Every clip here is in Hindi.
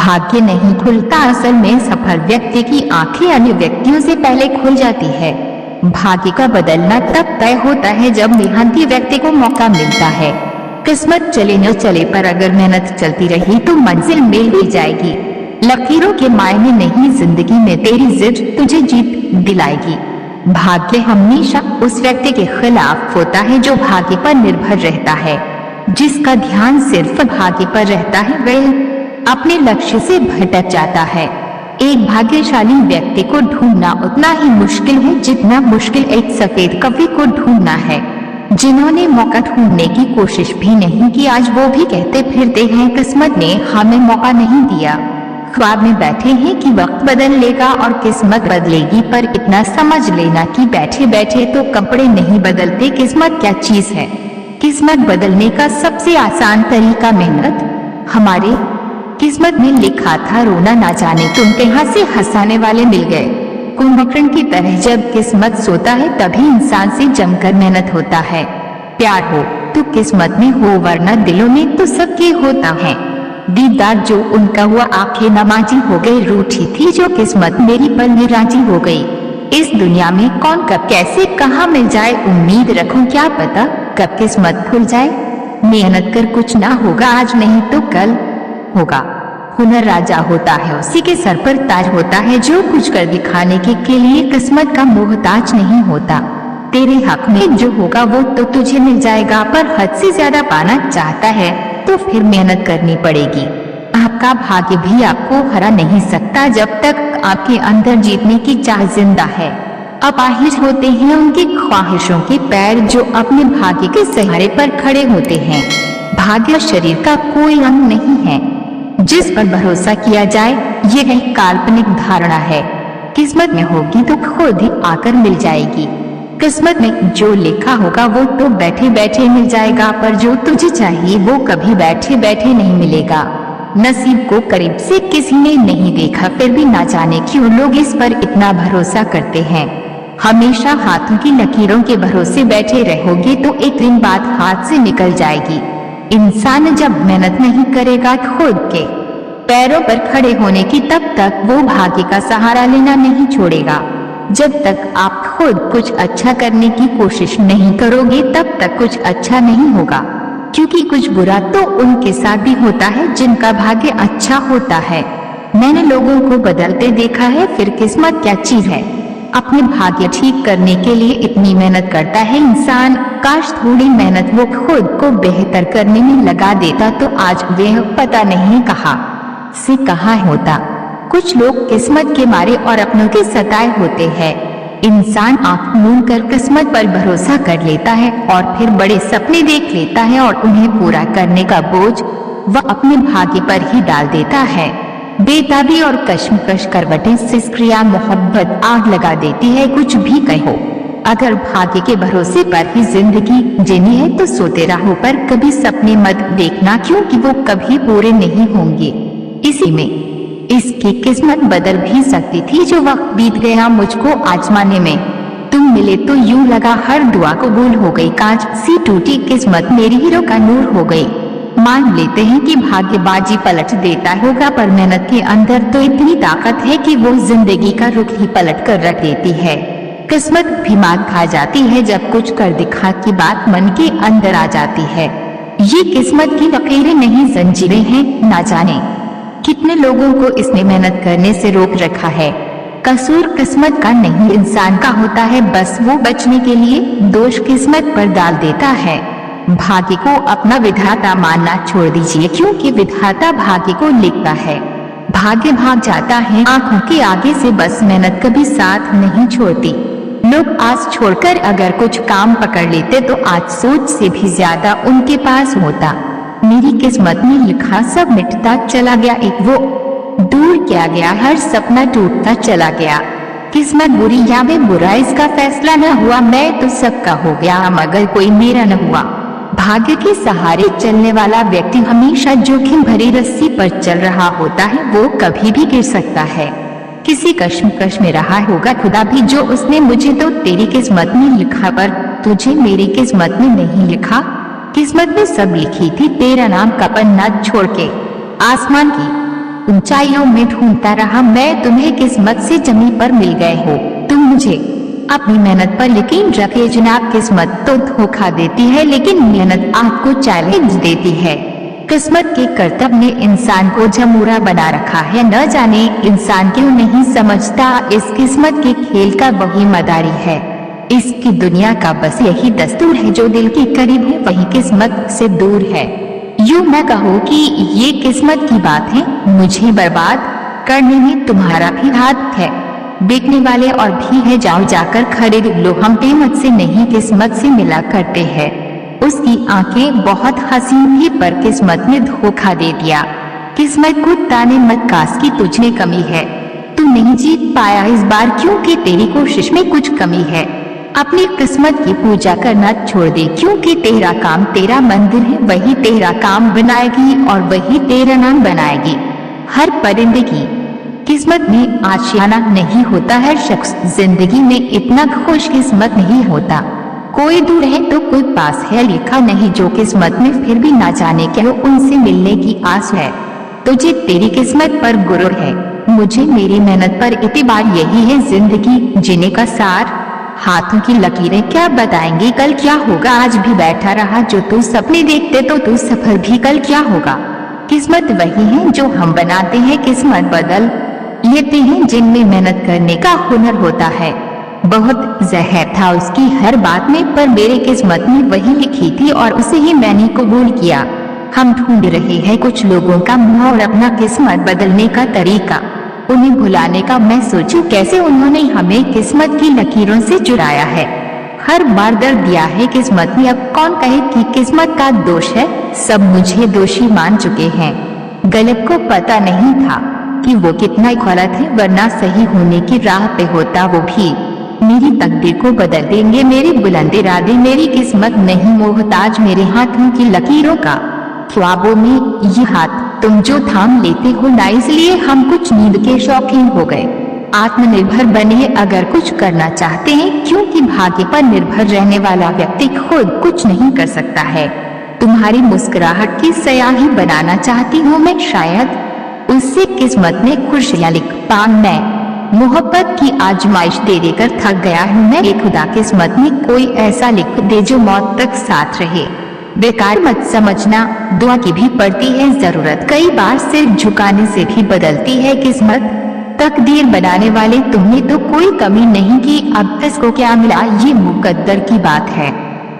भाग्य नहीं खुलता, असल में सफल व्यक्ति की आंखें अन्य व्यक्तियों से पहले खुल जाती है। भाग्य का बदलना तब तय होता है जब मेहनती व्यक्ति को मौका मिलता है। किस्मत चले न चले पर अगर मेहनत चलती रही तो मंजिल मिल ही जाएगी। लकीरों के मायने नहीं, जिंदगी में तेरी जिद तुझे जीत दिलाएगी। भाग्य हमेशा उस व्यक्ति के खिलाफ होता है जो भाग्य पर निर्भर रहता है। जिसका ध्यान सिर्फ भाग्य पर रहता है वह अपने लक्ष्य से भटक जाता है। एक भाग्यशाली व्यक्ति को ढूंढना उतना ही मुश्किल है जितना मुश्किल एक सफेद कवि को ढूंढना है। जिन्होंने मौका ढूंढने की कोशिश भी नहीं की आज वो भी कहते फिरते हैं किस्मत ने हमें मौका नहीं दिया। ख्वाब में बैठे हैं कि वक्त बदल लेगा और किस्मत बदलेगी, पर इतना समझ लेना कि बैठे बैठे तो कपड़े नहीं बदलते। किस्मत क्या चीज है? किस्मत बदलने का सबसे आसान तरीका मेहनत। हमारे किस्मत में लिखा था रोना ना जाने तुम कहां से हंसाने वाले मिल गए। कुंभकर्ण की तरह जब किस्मत सोता है तभी इंसान से जमकर मेहनत होता है। प्यार हो तो किस्मत में हो, वरना दिलों में तो सबके होता है। दीदार जो उनका हुआ आंखें नमाजी हो गई, रूठी थी जो किस्मत मेरी पर निराजी हो गई। इस दुनिया में कौन कब कैसे कहाँ मिल जाए, उम्मीद रखूं क्या पता कब किस्मत खुल जाए। मेहनत कर कुछ ना होगा आज नहीं तो कल होगा। हुनर राजा होता है उसी के सर पर ताज होता है जो कुछ कर दिखाने के लिए किस्मत का मोहताज नहीं होता। तेरे हक में जो होगा वो तो तुझे मिल जाएगा, पर हद से ज्यादा पाना चाहता है तो फिर मेहनत करनी पड़ेगी। आपका भाग्य भी आपको हरा नहीं सकता जब तक आपके अंदर जीतने की चाह जिंदा है। अपाहिज होते हैं उनकी ख्वाहिशों के पैर जो अपने भाग्य के सहारे पर खड़े होते हैं। भाग्य शरीर का कोई अंग नहीं है जिस पर भरोसा किया जाए, ये एक काल्पनिक धारणा है। किस्मत में होगी तो खुद ही आकर मिल जाएगी। किस्मत में जो लिखा होगा वो तो बैठे बैठे मिल जाएगा, पर जो तुझे चाहिए वो कभी बैठे बैठे नहीं मिलेगा। नसीब को करीब से किसी ने नहीं देखा, फिर भी ना जाने क्यों लोग इस पर इतना भरोसा करते हैं। हमेशा हाथों की लकीरों के भरोसे बैठे रहोगे तो एक दिन बाद हाथ से निकल जाएगी। इंसान जब मेहनत नहीं करेगा खुद के पैरों पर खड़े होने की, तब तक वो भाग्य का सहारा लेना नहीं छोड़ेगा। जब तक आप खुद कुछ अच्छा करने की कोशिश नहीं करोगे तब तक कुछ अच्छा नहीं होगा, क्योंकि कुछ बुरा तो उनके साथ भी होता है जिनका भाग्य अच्छा होता है। मैंने लोगों को बदलते देखा है। फिर किस्मत क्या चीज है? अपने भाग्य ठीक करने के लिए इतनी मेहनत करता है इंसान, काश थोड़ी मेहनत वो खुद को बेहतर करने में लगा देता तो आज वह पता नहीं कहाँ से कहाँ होता। कुछ लोग किस्मत के मारे और अपनों के सताए होते हैं। इंसान आंख मूंद कर किस्मत पर भरोसा कर लेता है और फिर बड़े सपने देख लेता है और उन्हें पूरा करने का बोझ वह अपने भाग्य पर ही डाल देता है। बेताबी और कश्मकश करवटें सिसकियां मोहब्बत आग लगा देती है। कुछ भी कहो, अगर भाग्य के भरोसे पर ही जिंदगी जीनी है तो सोते रहो, पर कभी सपने मत देखना क्योंकि वो कभी पूरे नहीं होंगे। इसी में इसकी किस्मत बदल भी सकती थी जो वक्त बीत गया मुझको आजमाने में। तुम मिले तो यूं लगा हर दुआ कबूल हो गई, कांच सी टूटी किस्मत मेरी हीरो का नूर हो गई। मान लेते हैं कि भाग्यबाजी पलट देता होगा, पर मेहनत के अंदर तो इतनी ताकत है कि वो जिंदगी का रुख ही पलट कर रख देती है। किस्मत भी मात खा जाती है जब कुछ कर दिखा की बात मन के अंदर आ जाती है। ये किस्मत की लकीरें नहीं जंजीरें हैं। ना जाने कितने लोगों को इसने मेहनत करने से रोक रखा है। कसूर किस्मत का नहीं इंसान का होता है, बस वो बचने के लिए दोष किस्मत पर डाल देता है। भाग्य को अपना विधाता मानना छोड़ दीजिए, क्योंकि विधाता भाग्य को लिखता है। भाग्य भाग जाता है आंखों के आगे से, बस मेहनत कभी साथ नहीं छोड़ती। लोग आस छोड़कर अगर कुछ काम पकड़ लेते तो आज सोच से भी ज्यादा उनके पास होता। मेरी किस्मत में लिखा सब मिटता चला गया, एक वो दूर किया गया हर सपना टूटता चला गया। किस्मत बुरी या वे बुरा इसका फैसला न हुआ, मैं तो सबका हो गया मगर कोई मेरा न हुआ। भाग्य के सहारे चलने वाला व्यक्ति हमेशा जोखिम भरी रस्सी पर चल रहा होता है, वो कभी भी गिर सकता है। किसी कश्मकश में रहा होगा खुदा भी जो उसने मुझे तो तेरी किस्मत में लिखा पर तुझे मेरी किस्मत में नहीं लिखा। किस्मत में सब लिखी थी तेरा नाम का पन्ना छोड़ के। आसमान की ऊंचाइयों में ढूंढता रहा, मैं तुम्हें किस्मत से जमीन पर मिल गए हो। तुम मुझे अपनी मेहनत पर यकीन रखे जनाब। किस्मत तो धोखा देती है लेकिन मेहनत आपको चैलेंज देती है। किस्मत के करतब ने इंसान को झमूरा बना रखा है, न जाने इंसान क्यों नहीं समझता इस किस्मत के खेल का वही मदारी है। इसकी दुनिया का बस यही दस्तूर है, जो दिल के करीब है वही किस्मत से दूर है। यूं मैं कहूँ कि ये किस्मत की बात है, मुझे बर्बाद करने में तुम्हारा भी हाथ है। बेचने वाले और भी है, जाओ जाकर खरीद लो। हम कीमत से नहीं किस्मत से मिला करते हैं। उसकी आंखें बहुत हसीन थी पर किस्मत ने धोखा दे दिया। किस्मत को ताने मत कास की तुझमें कमी है, तू नहीं जीत पाया इस बार क्योंकि तेरी कोशिश में कुछ कमी है। अपनी किस्मत की पूजा करना छोड़ दे क्योंकि तेरा काम तेरा मंदिर है, वही तेरा काम बनाएगी और वही तेरा नाम बनाएगी। हर परिंदे की किस्मत में आशियाना नहीं होता, हर शख्स जिंदगी में इतना खुशकिस्मत नहीं होता। कोई दूर है तो कोई पास है, लिखा नहीं जो किस्मत में फिर भी ना जाने क्या हो उनसे मिलने की आस है। तुझे तेरी किस्मत पर गुरूर है, मुझे मेरी मेहनत पर इतिबार। यही है जिंदगी जीने का सार, हाथों की लकीरें क्या बताएंगी कल क्या होगा। आज भी बैठा रहा जो तू सपने देखते तो तू सफल भी कल क्या होगा। किस्मत वही है जो हम बनाते हैं, किस्मत बदल लेते हैं जिनमें मेहनत करने का हुनर होता है। बहुत जहर था उसकी हर बात में पर मेरे किस्मत में वही लिखी थी और उसे ही मैंने कबूल किया। हम ढूंढ रहे हैं कुछ लोगों का मुंह और अपना किस्मत बदलने का तरीका, उन्हें भुलाने का। मैं सोचूं कैसे उन्होंने हमें किस्मत की लकीरों से चुराया है। हर बार दर्द दिया है किस्मत ने, अब कौन कहे कि किस्मत का दोष है। सब मुझे दोषी मान चुके हैं। गलत को पता नहीं था कि वो कितना गलत है, वरना सही होने की राह पे होता वो भी। मेरी तकदीर को बदल देंगे मेरे बुलंद इरादे, मेरी किस्मत नहीं मोहताज मेरे हाथों की लकीरों का। ख्वाबों में ये हाथ तुम जो थाम लेते हो ना, इसलिए हम कुछ नींद के शौकीन हो गए। आत्मनिर्भर बने अगर कुछ करना चाहते हैं, क्योंकि भाग्य पर निर्भर रहने वाला व्यक्ति खुद कुछ नहीं कर सकता है। तुम्हारी मुस्कुराहट की सयाही बनाना चाहती हूँ मैं, शायद उससे किस्मत ने खुशियाँ लिख पाऊं मैं। मोहब्बत की आजमाइश दे देकर थक गया हूँ मैं, ये खुदा किस्मत में कोई ऐसा लिख दे जो मौत तक साथ रहे। बेकार मत समझना, दुआ की भी पड़ती है जरूरत, कई बार सिर झुकाने से भी बदलती है किस्मत। तकदीर बनाने वाले तुमने तो कोई कमी नहीं की, अब इसको क्या मिला ये मुकद्दर की बात है।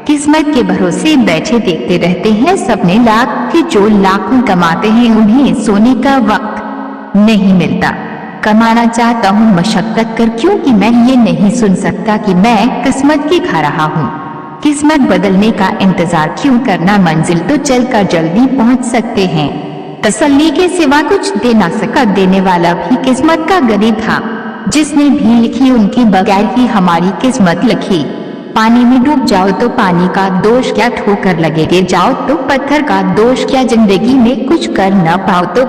किस्मत के भरोसे बैठे देखते रहते हैं सपने लाख के, जो लाखों कमाते हैं उन्हें सोने का वक्त नहीं मिलता। कमाना चाहता हूँ मशक्कत कर, क्योंकि मैं ये नहीं सुन सकता कि मैं किस्मत की खा रहा हूँ। किस्मत बदलने का इंतजार क्यों करना, मंजिल तो चलकर जल्दी पहुँच सकते हैं। तसल्ली के सिवा कुछ दे ना सका, देने वाला भी किस्मत का गरीब था। जिसने भी लिखी उनकी बगैर ही हमारी किस्मत लिखी। पानी में डूब जाओ तो पानी का दोष क्या, ठोकर लगे गिर जाओ तो पत्थर का दोष क्या, जिंदगी में कुछ कर न पाओ तो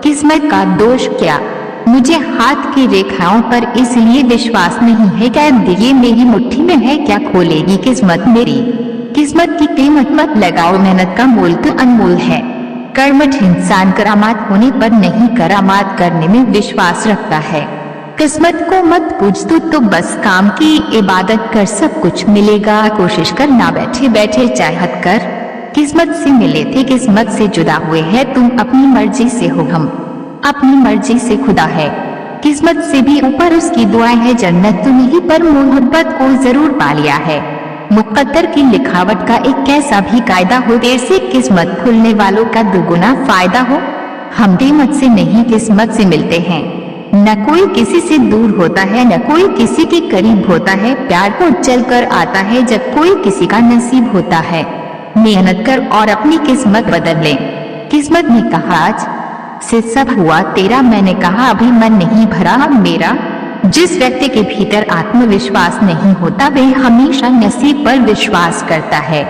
किस्मत का दोष क्या। मुझे हाथ की रेखाओं पर इसलिए विश्वास नहीं है, क्या ये मेरी मुट्ठी में है, क्या खोलेगी किस्मत मेरी। किस्मत की कीमत मत लगाओ, मेहनत का मोल तो अनमोल है। कर्मठ इंसान करामात होने पर नहीं, करामात करने में विश्वास रखता है। किस्मत को मत पूछ तो बस काम की इबादत कर, सब कुछ मिलेगा। कोशिश कर ना बैठे बैठे चाहत कर, किस्मत से मिले थे किस्मत से जुदा हुए हैं तुम, अपनी मर्जी से हो हम अपनी मर्जी से खुदा है। किस्मत से भी ऊपर उसकी दुआएं है, जन्नत तो नहीं पर मोहब्बत को जरूर पा लिया है। मुकद्दर की लिखावट का एक कैसा भी कायदा हो, देर से किस्मत खुलने वालों का दुगुना फायदा हो। हम कीमत से नहीं किस्मत से मिलते हैं, न कोई किसी से दूर होता है न कोई किसी के करीब होता है। प्यार को चल कर आता है जब कोई किसी का नसीब होता है। मेहनत कर और अपनी किस्मत बदल ले। किस्मत ने कहा आज से सब हुआ तेरा, मैंने कहा अभी मन नहीं भरा मेरा। जिस व्यक्ति के भीतर आत्मविश्वास नहीं होता वे हमेशा नसीब पर विश्वास करता है।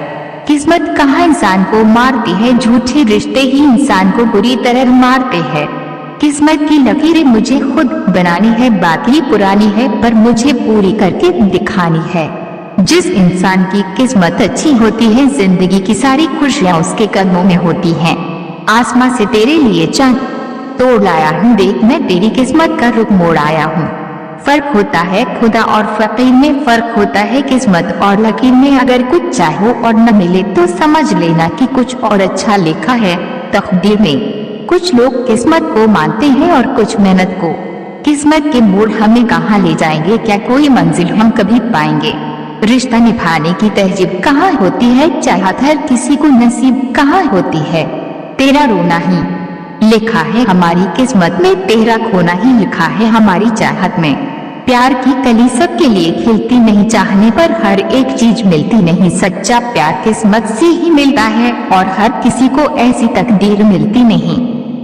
किस्मत कहाँ इंसान को मारती है, झूठे रिश्ते ही इंसान को बुरी तरह मारते हैं। किस्मत की लकीरें मुझे खुद बनानी है, बात ही पुरानी है पर मुझे पूरी करके दिखानी है। जिस इंसान की किस्मत अच्छी होती है, जिंदगी की सारी खुशियाँ उसके कदमों में होती हैं। आसमां से तेरे लिए चांद तोड़ लाया हूँ, देख मैं तेरी किस्मत का रुख मोड़ आया हूँ। फर्क होता है खुदा और फकीर में, फर्क होता है किस्मत और लकीर में। अगर कुछ चाहो और न मिले तो समझ लेना कि कुछ और अच्छा लिखा है तकदीर में। कुछ लोग किस्मत को मानते हैं और कुछ मेहनत को। किस्मत के मोड़ हमें कहाँ ले जाएंगे, क्या कोई मंजिल हम कभी पाएंगे? रिश्ता निभाने की तहजीब कहाँ होती है, चाहत हर किसी को नसीब कहाँ होती है। तेरा रोना ही लिखा है हमारी किस्मत में, तेरा खोना ही लिखा है हमारी चाहत में। प्यार की कली सबके लिए खिलती नहीं, चाहने पर हर एक चीज मिलती नहीं। सच्चा प्यार किस्मत से ही मिलता है और हर किसी को ऐसी तकदीर मिलती नहीं।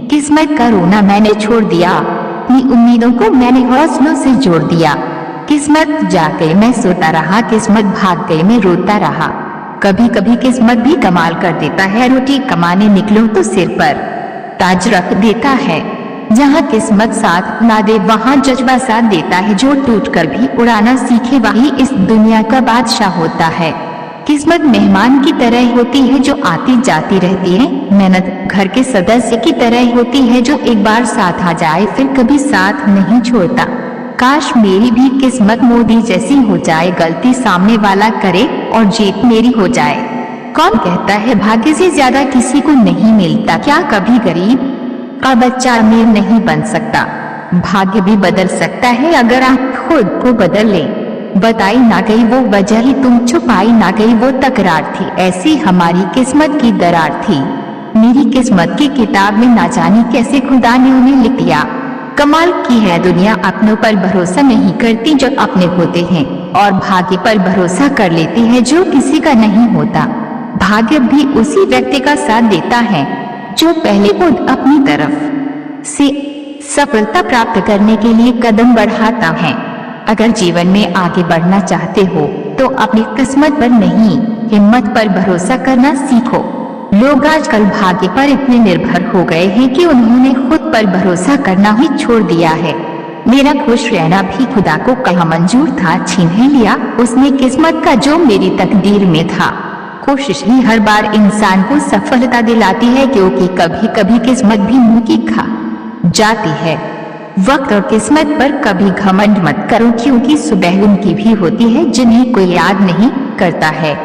किस्मत का रोना मैंने छोड़ दिया, अपनी उम्मीदों को मैंने हौसलों से जोड़ दिया। किस्मत जाग गई मैं सोता रहा, किस्मत भाग गई मैं रोता रहा। कभी कभी किस्मत भी कमाल कर देता है, रोटी कमाने निकलो तो सिर पर ताज रख देता है। जहाँ किस्मत साथ ना दे वहाँ जज्बा साथ देता है। जो टूटकर भी उड़ाना सीखे वही इस दुनिया का बादशाह होता है। किस्मत मेहमान की तरह होती है जो आती जाती रहती है। मेहनत घर के सदस्य की तरह होती है जो एक बार साथ आ जाए फिर कभी साथ नहीं छोड़ता। काश मेरी भी किस्मत मोदी जैसी हो जाए, गलती सामने वाला करे और जीत मेरी हो जाए। कौन कहता है भाग्य से ज्यादा किसी को नहीं मिलता, क्या कभी गरीब का बच्चा अमीर नहीं बन सकता? भाग्य भी बदल सकता है अगर आप खुद को बदल ले। बताई ना गई वो वजह ही तुम, छुपाई ना गई वो तकरार थी, ऐसी हमारी किस्मत की दरार थी। मेरी किस्मत की किताब में ना जाने कैसे खुदा ने उन्हें लिख दिया। कमाल की है दुनिया, अपनों पर भरोसा नहीं करती जो अपने होते हैं, और भाग्य पर भरोसा कर लेती है जो किसी का नहीं होता। भाग्य भी उसी व्यक्ति का साथ देता है जो पहले खुद अपनी तरफ से सफलता प्राप्त करने के लिए कदम बढ़ाता है। अगर जीवन में आगे बढ़ना चाहते हो तो अपनी किस्मत पर नहीं, हिम्मत पर भरोसा करना सीखो। लोग आजकल भाग्य पर इतने निर्भर हो गए हैं कि उन्होंने खुद पर भरोसा करना ही छोड़ दिया है। मेरा खुश रहना भी खुदा को कहाँ मंजूर था, छीन ही लिया उसने किस्मत का जो मेरी तकदीर में था। कोशिश ही हर बार इंसान को सफलता दिलाती है, क्योंकि कभी कभी किस्मत भी मुंह की खा जाती है। वक्त और किस्मत पर कभी घमंड मत करो, क्योंकि सुबह उनकी भी होती है जिन्हें कोई याद नहीं करता है।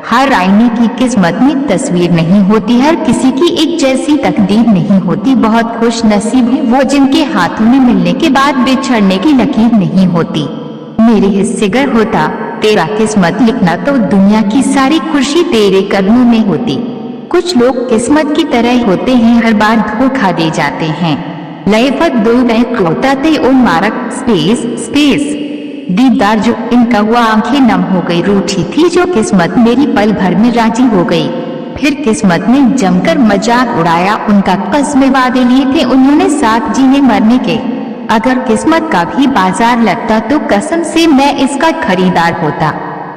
हर आईने की किस्मत में तस्वीर नहीं होती, हर किसी की एक जैसी तकदीर नहीं होती। बहुत खुश नसीब है वो जिनके हाथों में मिलने के बाद बिछड़ने की लकीर नहीं होती। मेरे हिस्से गर होता तेरा किस्मत लिखना तो दुनिया की सारी खुशी तेरे कदमों में होती। कुछ लोग किस्मत की तरह होते हैं, हर बार धोखा दे जाते हैं। लयफत दो नए होता थे ओ मारक स्पेस स्पेस दीदार जो इनका हुआ, आंखें नम हो गई, रूठी थी जो किस्मत मेरी पल भर में राजी हो गई। फिर किस्मत ने जमकर मजाक उड़ाया, उनका कसमें वादे लिए थे उन्होंने साथ जीने मरने के। अगर किस्मत का भी बाजार लगता तो कसम से मैं इसका खरीदार होता।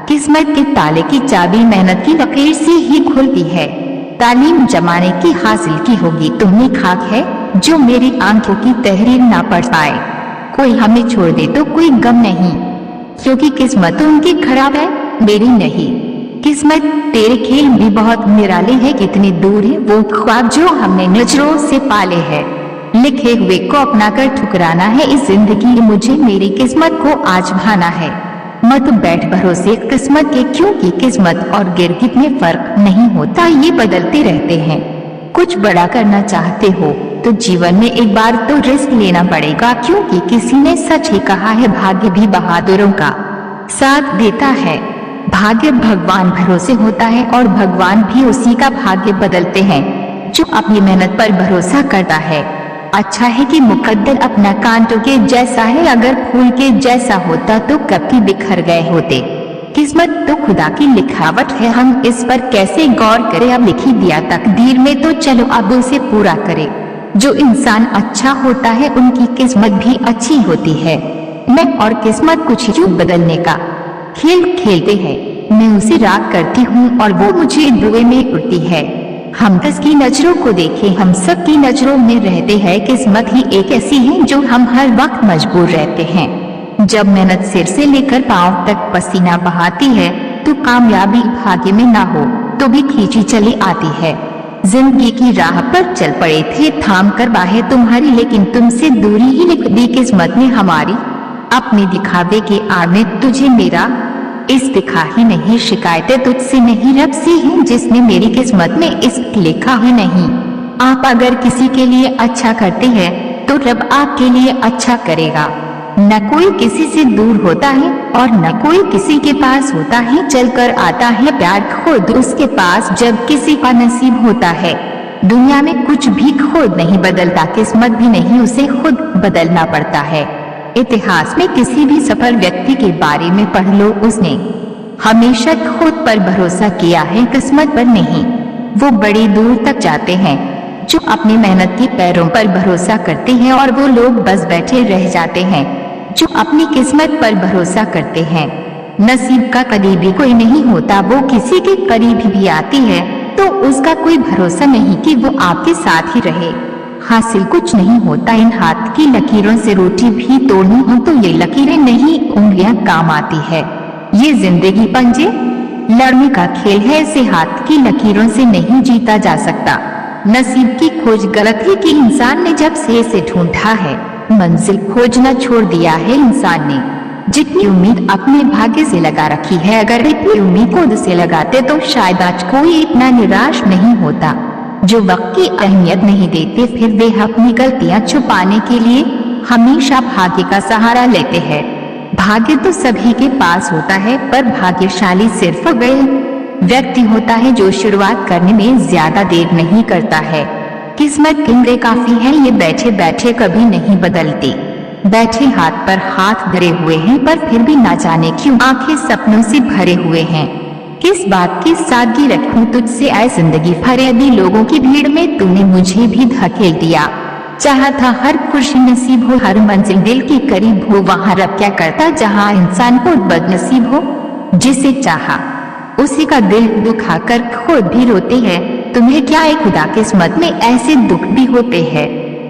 किस्मत के ताले की चाबी मेहनत की लकीर से ही खुलती है। तालीम जमाने की हासिल की होगी तुमने, खाक है जो मेरी आंखों की तहरीर ना पढ़ पाए। कोई हमें छोड़ दे तो कोई गम नहीं, क्योंकि किस्मत उनकी खराब है मेरी नहीं। किस्मत तेरे खेल भी बहुत निराले है, कितनी दूर है वो ख्वाब जो हमने नजरों से पाले हैं। लिखे हुए को अपना कर ठुकराना है इस जिंदगी, मुझे मेरी किस्मत को आजमाना है। मत बैठ भरोसे किस्मत के, क्योंकि किस्मत और गिरगिट में फर्क नहीं होता, ये बदलते रहते हैं। कुछ बड़ा करना चाहते हो तो जीवन में एक बार तो रिस्क लेना पड़ेगा, क्योंकि किसी ने सच ही कहा है भाग्य भी बहादुरों का साथ देता है। भाग्य भगवान भरोसे होता है और भगवान भी उसी का भाग्य बदलते हैं जो अपनी मेहनत पर भरोसा करता है। अच्छा है कि मुकद्दर अपना कांटों के जैसा है, अगर फूल के जैसा होता तो कब की बिखर गए होते। किस्मत तो खुदा की लिखावट है, हम इस पर कैसे गौर करें। अब लिखी दिया तकदीर में तो चलो अब उसे पूरा करें। जो इंसान अच्छा होता है उनकी किस्मत भी अच्छी होती है। मैं और किस्मत कुछ ही बदलने का खेल खेलते हैं। मैं उसे राग करती हूँ और वो मुझे धुएं में उड़ती है। हम किसकी नजरों को देखें, हम सब की नजरों में रहते हैं। किस्मत ही एक ऐसी है जो हम हर वक्त मजबूर रहते हैं। जब मेहनत सिर से लेकर पांव तक पसीना बहाती है तो कामयाबी भाग्य में ना हो तो भी खींची चली आती है। जिंदगी की राह पर चल पड़े थे थाम कर बाहें तुम्हारी, लेकिन तुमसे दूरी ही लिख दी किस्मत ने हमारी। अपने दिखावे के आड़ में तुझे मेरा इस्तीखा ही नहीं, शिकायतें तुझसे नहीं रब से हैं जिसने मेरी किस्मत में इश्क लिखा ही नहीं। आप अगर किसी के लिए अच्छा करते हैं तो रब आपके लिए अच्छा करेगा। न कोई किसी से दूर होता है और न कोई किसी के पास होता है, चलकर आता है प्यार खुद उसके पास जब किसी का नसीब होता है। दुनिया में कुछ भी खुद नहीं बदलता, किस्मत भी नहीं, उसे खुद बदलना पड़ता है। इतिहास में किसी भी सफल व्यक्ति के बारे में पढ़ लो, उसने हमेशा खुद पर भरोसा किया है, किस्मत पर नहीं। वो बड़ी दूर तक जाते हैं जो अपनी मेहनत के पैरों पर भरोसा करते हैं, और वो लोग बस बैठे रह जाते हैं जो अपनी किस्मत पर भरोसा करते हैं। नसीब का करीबी कोई नहीं होता, वो किसी के करीब भी आती है तो उसका कोई भरोसा नहीं कि वो आपके साथ ही रहे। हासिल कुछ नहीं होता, इन हाथ की लकीरों से रोटी भी तोड़नी हो तो ये लकीरें नहीं उंगलियां काम आती है। ये जिंदगी पंजे लड़ने का खेल है, इसे हाथ की लकीरों से नहीं जीता जा सकता। नसीब की खोज गलत है कि इंसान ने जब से इसे ढूंढा है, मंजिल खोजना छोड़ दिया है इंसान ने। जितनी उम्मीद अपने भाग्य से लगा रखी है, अगर इतनी उम्मीद खुद से लगाते तो शायद आज कोई इतना निराश नहीं होता। जो वक्त की अहमियत नहीं देते, फिर वे अपनी गलतियां छुपाने के लिए हमेशा भाग्य का सहारा लेते हैं। भाग्य तो सभी के पास होता है, पर भाग्यशाली सिर्फ वह व्यक्ति होता है जो शुरुआत करने में ज्यादा देर नहीं करता है। किस्मत किमरे काफी है, ये बैठे बैठे कभी नहीं बदलती। बैठे हाथ पर हाथ धरे हुए हैं, पर फिर भी ना जाने क्यों आंखें सपनों से भरे हुए हैं। किस बात की सादगी रखूं तुझसे आए जिंदगी, फरेबी लोगों की भीड़ में तूने मुझे भी धकेल दिया। चाहा था हर खुशी नसीब हो, हर मंजिल दिल के करीब हो, वहाँ रब क्या करता जहाँ इंसान को बदनसीब हो। जिसे चाहा उसी का दिल दुखा कर खुद भी रोते हैं। तुम्हें क्या है खुदा, किस्मत में ऐसे दुख भी होते हैं।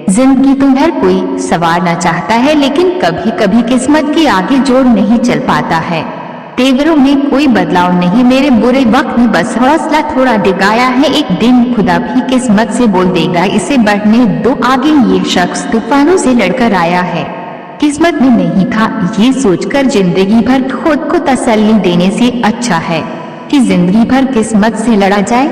जिंदगी तो हर कोई सवारना चाहता है, लेकिन कभी कभी किस्मत के आगे जोर नहीं चल पाता है। तेवरों में कोई बदलाव नहीं, मेरे बुरे वक्त में बस हौसला थोड़ा डिगाया है। एक दिन खुदा भी किस्मत से बोल देगा, इसे बढ़ने दो आगे, ये शख्स तूफानों से लड़कर आया है। किस्मत में नहीं था ये सोचकर जिंदगी भर खुद को तसल्ली देने से अच्छा है कि जिंदगी भर किस्मत से लड़ा जाए।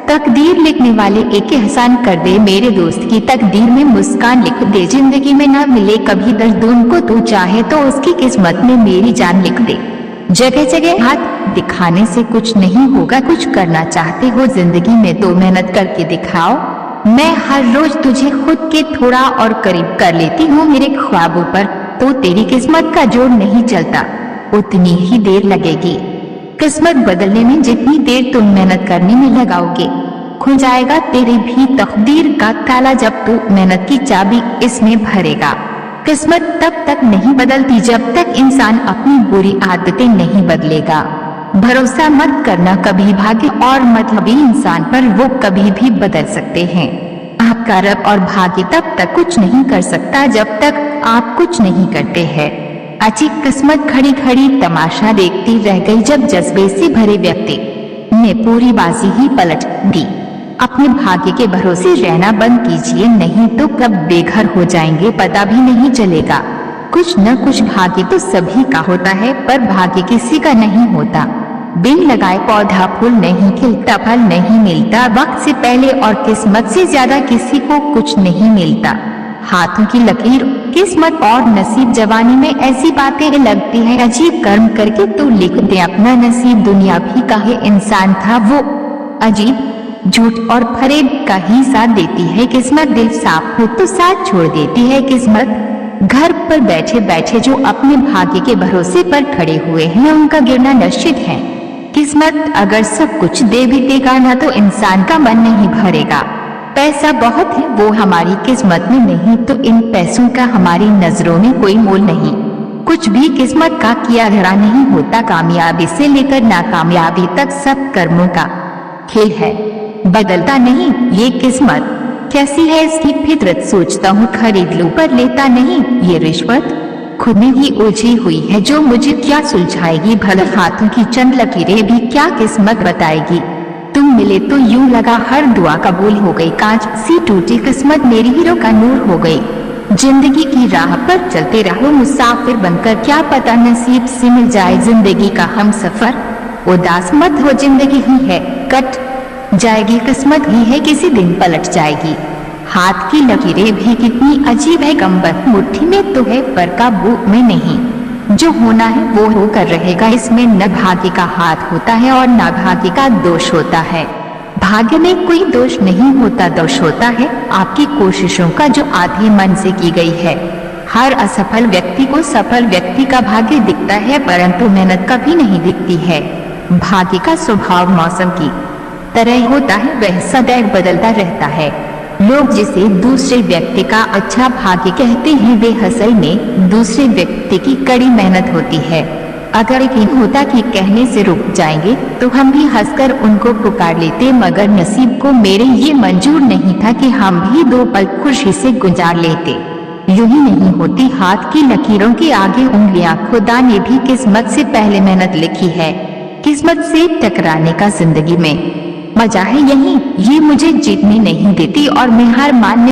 तकदीर लिखने वाले एक एहसान कर दे मेरे दोस्त की तकदीर में मुस्कान लिख दे। जिंदगी में ना मिले कभी दर्द उनको, तू चाहे तो उसकी किस्मत में मेरी जान लिख दे। जगह जगह हाथ दिखाने से कुछ नहीं होगा, कुछ करना चाहते हो जिंदगी में तो मेहनत करके दिखाओ। मैं हर रोज तुझे खुद के थोड़ा और करीब कर लेती हूँ मेरे ख्वाबों पर, तो तेरी किस्मत का जोर नहीं चलता, उतनी ही देर लगेगी। किस्मत बदलने में जितनी देर तुम मेहनत करने में लगाओगे, खुल जाएगा तेरी भी तकदीर का ताला जब तू मेहनत की चाबी इसमें भरेगा। किस्मत तब तक नहीं बदलती जब तक इंसान अपनी बुरी आदतें नहीं बदलेगा। भरोसा मत करना कभी भाग्य और मतलबी इंसान पर, वो कभी भी बदल सकते हैं। आपका रब और भाग्य तब तक कुछ नहीं कर सकता जब तक आप कुछ नहीं करते हैं। अजीब किस्मत खड़ी खड़ी तमाशा देखती रह गई जब जज्बे से भरे व्यक्ति ने पूरी बाजी ही पलट दी। अपने भाग्य के भरोसे रहना बंद कीजिए, नहीं तो कब बेघर हो जाएंगे पता भी नहीं चलेगा। कुछ न कुछ भाग्य तो सभी का होता है, पर भाग्य किसी का नहीं होता। बिन लगाए पौधा फूल नहीं खिलता, फल नहीं मिलता वक्त से पहले, और किस्मत से ज्यादा किसी को कुछ नहीं मिलता। हाथों की लकीर, किस्मत और नसीब, जवानी में ऐसी बातें लगती है अजीब, कर्म करके तू लिख दे अपना नसीब। दुनिया भी कहे इंसान था वो अजीब, झूठ और फरेब का ही साथ देती है किस्मत। दिल साफ हो तो साथ छोड़ देती है किस्मत। घर पर बैठे बैठे जो अपने भाग्य के भरोसे पर खड़े हुए हैं, उनका गिरना निश्चित है। किस्मत अगर सब कुछ दे भी देगा ना, तो इंसान का मन नहीं भरेगा। पैसा बहुत है वो हमारी किस्मत में नहीं, तो इन पैसों का हमारी नजरों में कोई मोल नहीं। कुछ भी किस्मत का किया धरा नहीं होता, कामयाबी से लेकर नाकामयाबी तक सब कर्मों का खेल है, बदलता नहीं। ये किस्मत कैसी है इसकी फितरत सोचता हूँ, खरीद लूं पर लेता नहीं। ये रिश्वत खुद में ही उलझी हुई है जो मुझे क्या सुलझाएगी, भले हाथों की चंद लकीरें भी क्या किस्मत बताएगी। तुम मिले तो यूं लगा हर दुआ कबूल हो गई, कांच सी टूटी किस्मत मेरी हीरो का नूर हो गई। जिंदगी की राह पर चलते रहो मुसाफिर बनकर, क्या पता नसीब से मिल जाए जिंदगी का हम सफर। उदास मत हो, जिंदगी ही है कट जाएगी, किस्मत ही है किसी दिन पलट जाएगी। हाथ की लकीरें भी कितनी अजीब है, गम्बत मुट्ठी में तो है पर काबू में नहीं। जो होना है वो होकर रहेगा, इसमें न भाग्य का हाथ होता है और न भाग्य का दोष होता है। भाग्य में कोई दोष नहीं होता, दोष होता है आपकी कोशिशों का जो आधे मन से की गई है। हर असफल व्यक्ति को सफल व्यक्ति का भाग्य दिखता है, परंतु मेहनत कभी नहीं दिखती है। भाग्य का स्वभाव मौसम की तरह होता है, वह सदैव बदलता रहता है। लोग जिसे दूसरे व्यक्ति का अच्छा भाग्य कहते हैं, वे असल में दूसरे व्यक्ति की कड़ी मेहनत होती है। अगर यकीन होता कि कहने से रुक जाएंगे तो हम भी हंसकर उनको पुकार लेते, मगर नसीब को मेरे ये मंजूर नहीं था कि हम भी 2 पल खुशी से गुजार लेते। यूं ही नहीं होती हाथ की लकीरों के आगे उंगलियां, खुदा ने भी किस्मत से पहले मेहनत लिखी है। किस्मत से टकराने का जिंदगी में मजा है यही, ये मुझे जीतने नहीं देती और मैं हार मानने